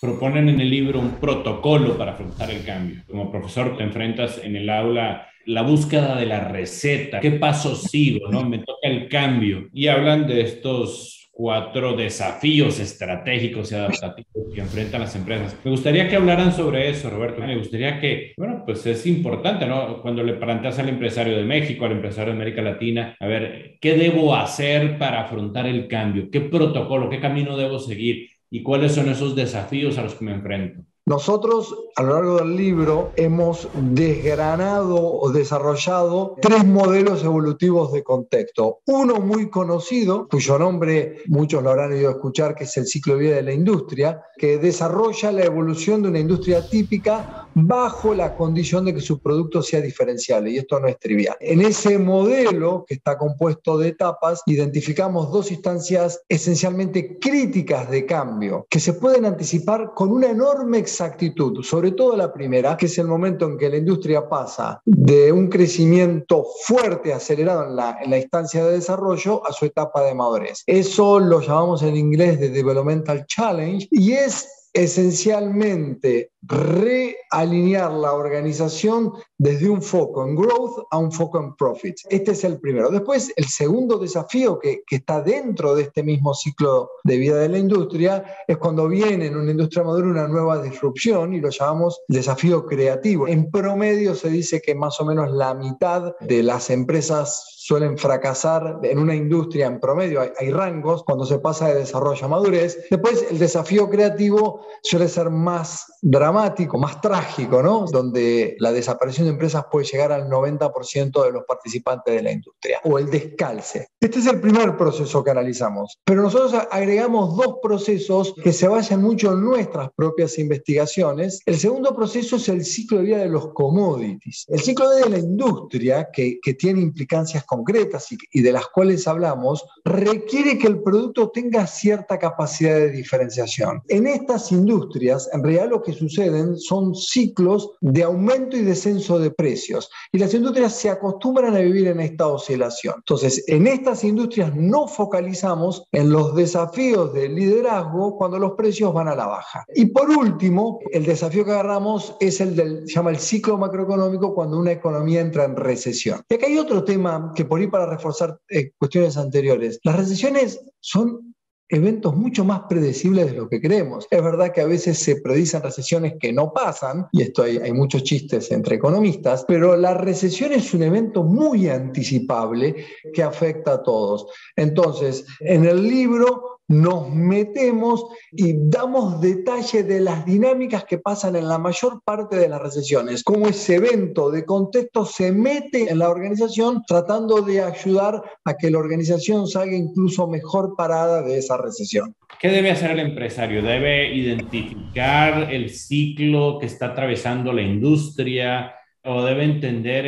Proponen en el libro un protocolo para afrontar el cambio. Como profesor te enfrentas en el aula la búsqueda de la receta, qué paso sigo, ¿no? Me toca el cambio. Y hablan de estos cuatro desafíos estratégicos y adaptativos que enfrentan las empresas. Me gustaría que hablaran sobre eso, Roberto. Me gustaría que, bueno, pues es importante, ¿no? Cuando le planteas al empresario de México, al empresario de América Latina, a ver, ¿qué debo hacer para afrontar el cambio? ¿Qué protocolo, qué camino debo seguir? ¿Y cuáles son esos desafíos a los que me enfrento? Nosotros, a lo largo del libro, hemos desgranado o desarrollado tres modelos evolutivos de contexto. Uno muy conocido, cuyo nombre muchos lo habrán oído escuchar, que es el ciclo de vida de la industria, que desarrolla la evolución de una industria típica bajo la condición de que su producto sea diferenciable, y esto no es trivial. En ese modelo, que está compuesto de etapas, identificamos dos instancias esencialmente críticas de cambio, que se pueden anticipar con una enorme exactitud, sobre todo la primera, que es el momento en que la industria pasa de un crecimiento fuerte, acelerado en la instancia de desarrollo, a su etapa de madurez. Eso lo llamamos en inglés de Developmental Challenge, y es esencialmente realinear la organización desde un foco en growth a un foco en profits. Este es el primero. Después, el segundo desafío que está dentro de este mismo ciclo de vida de la industria es cuando viene en una industria madura una nueva disrupción, y lo llamamos desafío creativo. En promedio se dice que más o menos la mitad de las empresas suelen fracasar en una industria en promedio. Hay rangos cuando se pasa de desarrollo a madurez. Después, el desafío creativo suele ser más dramático, más trágico, ¿no? Donde la desaparición de empresas puede llegar al 90% de los participantes de la industria. O el descalce. Este es el primer proceso que analizamos. Pero nosotros agregamos dos procesos que se basan mucho en nuestras propias investigaciones. El segundo proceso es el ciclo de vida de los commodities. El ciclo de vida de la industria, que tiene implicancias concretas y de las cuales hablamos, requiere que el producto tenga cierta capacidad de diferenciación. En estas industrias, en realidad lo que suceden son ciclos de aumento y descenso de precios, y las industrias se acostumbran a vivir en esta oscilación. Entonces, en estas industrias no focalizamos en los desafíos del liderazgo cuando los precios van a la baja. Y por último, el desafío que agarramos es se llama el ciclo macroeconómico, cuando una economía entra en recesión. Y acá hay otro tema que, por ahí, para reforzar cuestiones anteriores, las recesiones son eventos mucho más predecibles de lo que creemos. Es verdad que a veces se predicen recesiones que no pasan, y esto hay muchos chistes entre economistas, pero la recesión es un evento muy anticipable que afecta a todos. Entonces, en el libro nos metemos y damos detalle de las dinámicas que pasan en la mayor parte de las recesiones, cómo ese evento de contexto se mete en la organización, tratando de ayudar a que la organización salga incluso mejor parada de esa recesión. ¿Qué debe hacer el empresario? ¿Debe identificar el ciclo que está atravesando la industria o debe entender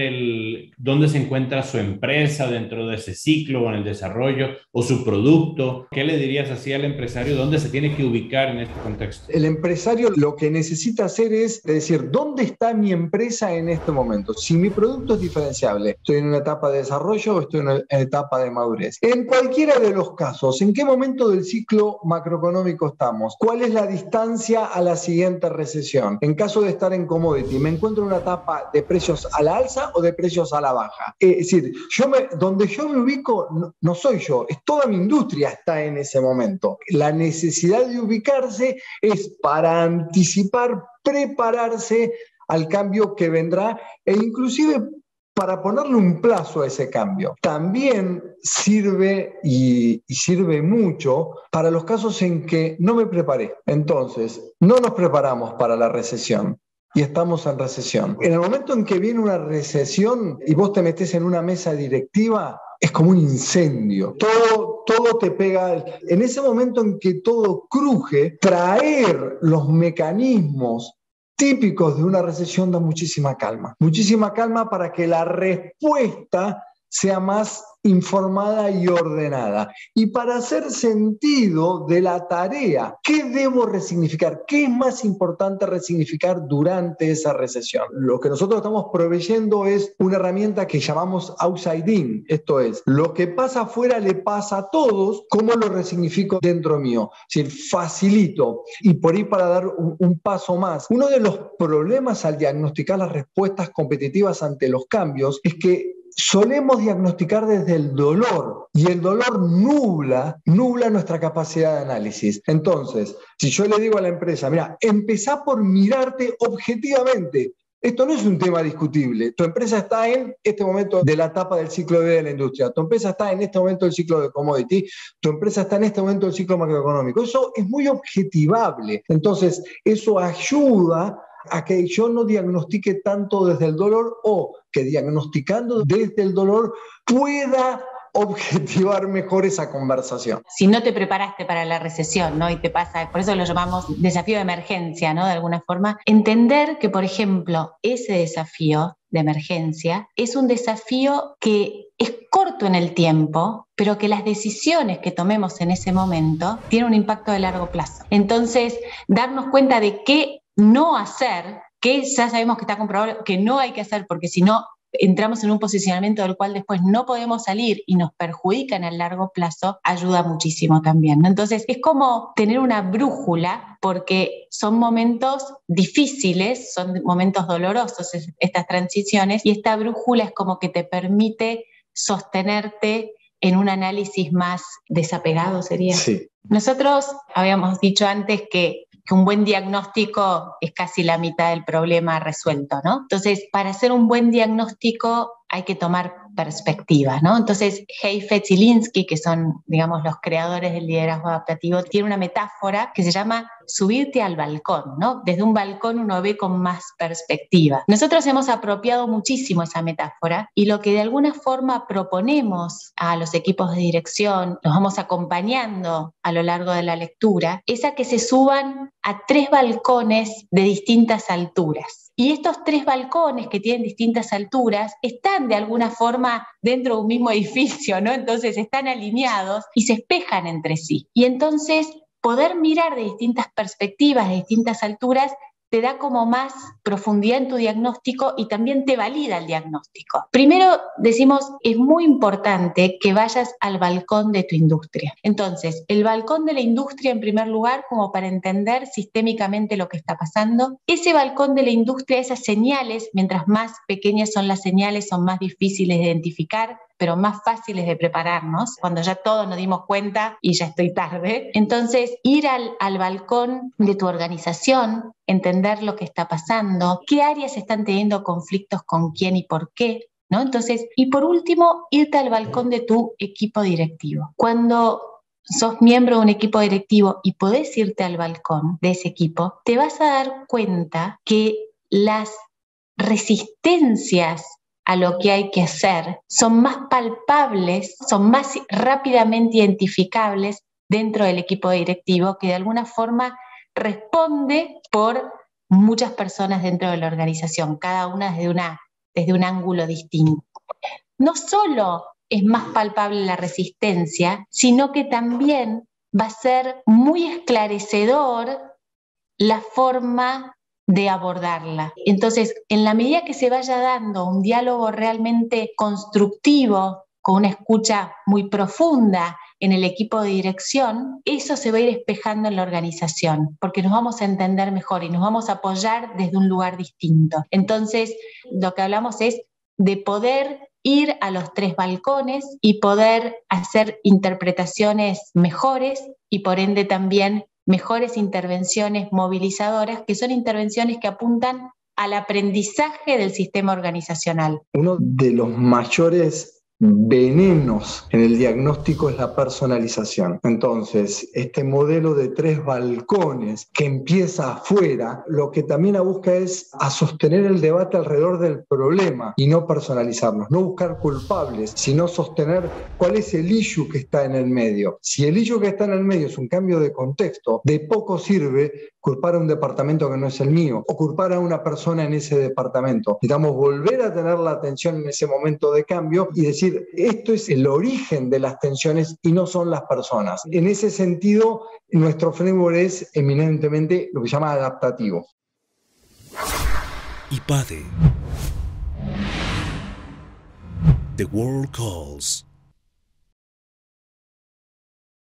dónde se encuentra su empresa dentro de ese ciclo o en el desarrollo o su producto? ¿Qué le dirías así al empresario? ¿Dónde se tiene que ubicar en este contexto? El empresario lo que necesita hacer es decir, ¿dónde está mi empresa en este momento? Si mi producto es diferenciable, ¿estoy en una etapa de desarrollo o estoy en una etapa de madurez? En cualquiera de los casos, ¿en qué momento del ciclo macroeconómico estamos? ¿Cuál es la distancia a la siguiente recesión? En caso de estar en commodity, ¿me encuentro en una etapa de precios a la alza o de precios a la baja? Es decir, donde yo me ubico no soy yo, es toda mi industria está en ese momento. La necesidad de ubicarse es para anticipar, prepararse al cambio que vendrá, e inclusive para ponerle un plazo a ese cambio. También sirve, y sirve mucho, para los casos en que no me preparé. Entonces, no nos preparamos para la recesión y estamos en recesión. En el momento en que viene una recesión y vos te metés en una mesa directiva, es como un incendio. Todo te pega. En ese momento en que todo cruje, traer los mecanismos típicos de una recesión da muchísima calma. Muchísima calma para que la respuesta sea más informada y ordenada. Y para hacer sentido de la tarea, ¿qué debo resignificar? ¿Qué es más importante resignificar durante esa recesión? Lo que nosotros estamos proveyendo es una herramienta que llamamos outside in, esto es, lo que pasa afuera le pasa a todos, ¿cómo lo resignifico dentro mío? Es decir, facilito. Y por ahí para dar un paso más, uno de los problemas al diagnosticar las respuestas competitivas ante los cambios es que solemos diagnosticar desde el dolor y el dolor nubla nuestra capacidad de análisis. Entonces, si yo le digo a la empresa, mira, empezá por mirarte objetivamente. Esto no es un tema discutible. Tu empresa está en este momento de la etapa del ciclo de vida de la industria. Tu empresa está en este momento del ciclo de commodity. Tu empresa está en este momento del ciclo macroeconómico. Eso es muy objetivable. Entonces, eso ayuda a que yo no diagnostique tanto desde el dolor o que diagnosticando desde el dolor pueda objetivar mejor esa conversación. Si no te preparaste para la recesión, ¿no? Y te pasa, por eso lo llamamos desafío de emergencia, ¿no? De alguna forma, entender que, por ejemplo, ese desafío de emergencia es un desafío que es corto en el tiempo, pero que las decisiones que tomemos en ese momento tienen un impacto de largo plazo. Entonces, darnos cuenta de qué no hacer, que ya sabemos que está comprobado que no hay que hacer, porque si no entramos en un posicionamiento del cual después no podemos salir y nos perjudica en el largo plazo, ayuda muchísimo también, ¿no? Entonces es como tener una brújula, porque son momentos difíciles, son momentos dolorosos estas transiciones, y esta brújula es como que te permite sostenerte en un análisis más desapegado, ¿sería? Sí. Nosotros habíamos dicho antes que un buen diagnóstico es casi la mitad del problema resuelto, ¿no? Entonces, para hacer un buen diagnóstico hay que tomar perspectiva, ¿no? Entonces, Heifetz y Linsky, que son, digamos, los creadores del liderazgo adaptativo, tiene una metáfora que se llama subirte al balcón, ¿no? Desde un balcón uno ve con más perspectiva. Nosotros hemos apropiado muchísimo esa metáfora y lo que de alguna forma proponemos a los equipos de dirección, los vamos acompañando a lo largo de la lectura, es a que se suban a 3 balcones de distintas alturas. Y estos 3 balcones que tienen distintas alturas están de alguna forma dentro de un mismo edificio, ¿no? Entonces están alineados y se espejan entre sí. Y entonces poder mirar de distintas perspectivas, de distintas alturas, te da como más profundidad en tu diagnóstico y también te valida el diagnóstico. Primero decimos, es muy importante que vayas al balcón de tu industria. Entonces, el balcón de la industria en primer lugar, como para entender sistémicamente lo que está pasando. Ese balcón de la industria, esas señales, mientras más pequeñas son las señales, son más difíciles de identificar, pero más fáciles de prepararnos, cuando ya todos nos dimos cuenta y ya estoy tarde. Entonces, ir al balcón de tu organización, entender lo que está pasando, qué áreas están teniendo conflictos con quién y por qué, ¿no? Entonces, y por último, irte al balcón de tu equipo directivo. Cuando sos miembro de un equipo directivo y podés irte al balcón de ese equipo, te vas a dar cuenta que las resistencias a lo que hay que hacer son más palpables, son más rápidamente identificables dentro del equipo directivo, que de alguna forma responde por muchas personas dentro de la organización, cada una desde un ángulo distinto. No solo es más palpable la resistencia, sino que también va a ser muy esclarecedor la forma de abordarla. Entonces, en la medida que se vaya dando un diálogo realmente constructivo, con una escucha muy profunda en el equipo de dirección, eso se va a ir espejando en la organización, porque nos vamos a entender mejor y nos vamos a apoyar desde un lugar distinto. Entonces, lo que hablamos es de poder ir a los 3 balcones y poder hacer interpretaciones mejores y por ende también mejores intervenciones movilizadoras, que son intervenciones que apuntan al aprendizaje del sistema organizacional. Uno de los mayores venenos en el diagnóstico es la personalización. Entonces, este modelo de 3 balcones que empieza afuera, lo que también busca es a sostener el debate alrededor del problema y no personalizarnos, no buscar culpables, sino sostener cuál es el issue que está en el medio. Si el issue que está en el medio es un cambio de contexto, de poco sirve culpar a un departamento que no es el mío o culpar a una persona en ese departamento. Necesitamos volver a tener la atención en ese momento de cambio y decir, decir, esto es el origen de las tensiones y no son las personas. En ese sentido, nuestro framework es eminentemente lo que se llama adaptativo. IPADE. The World Calls.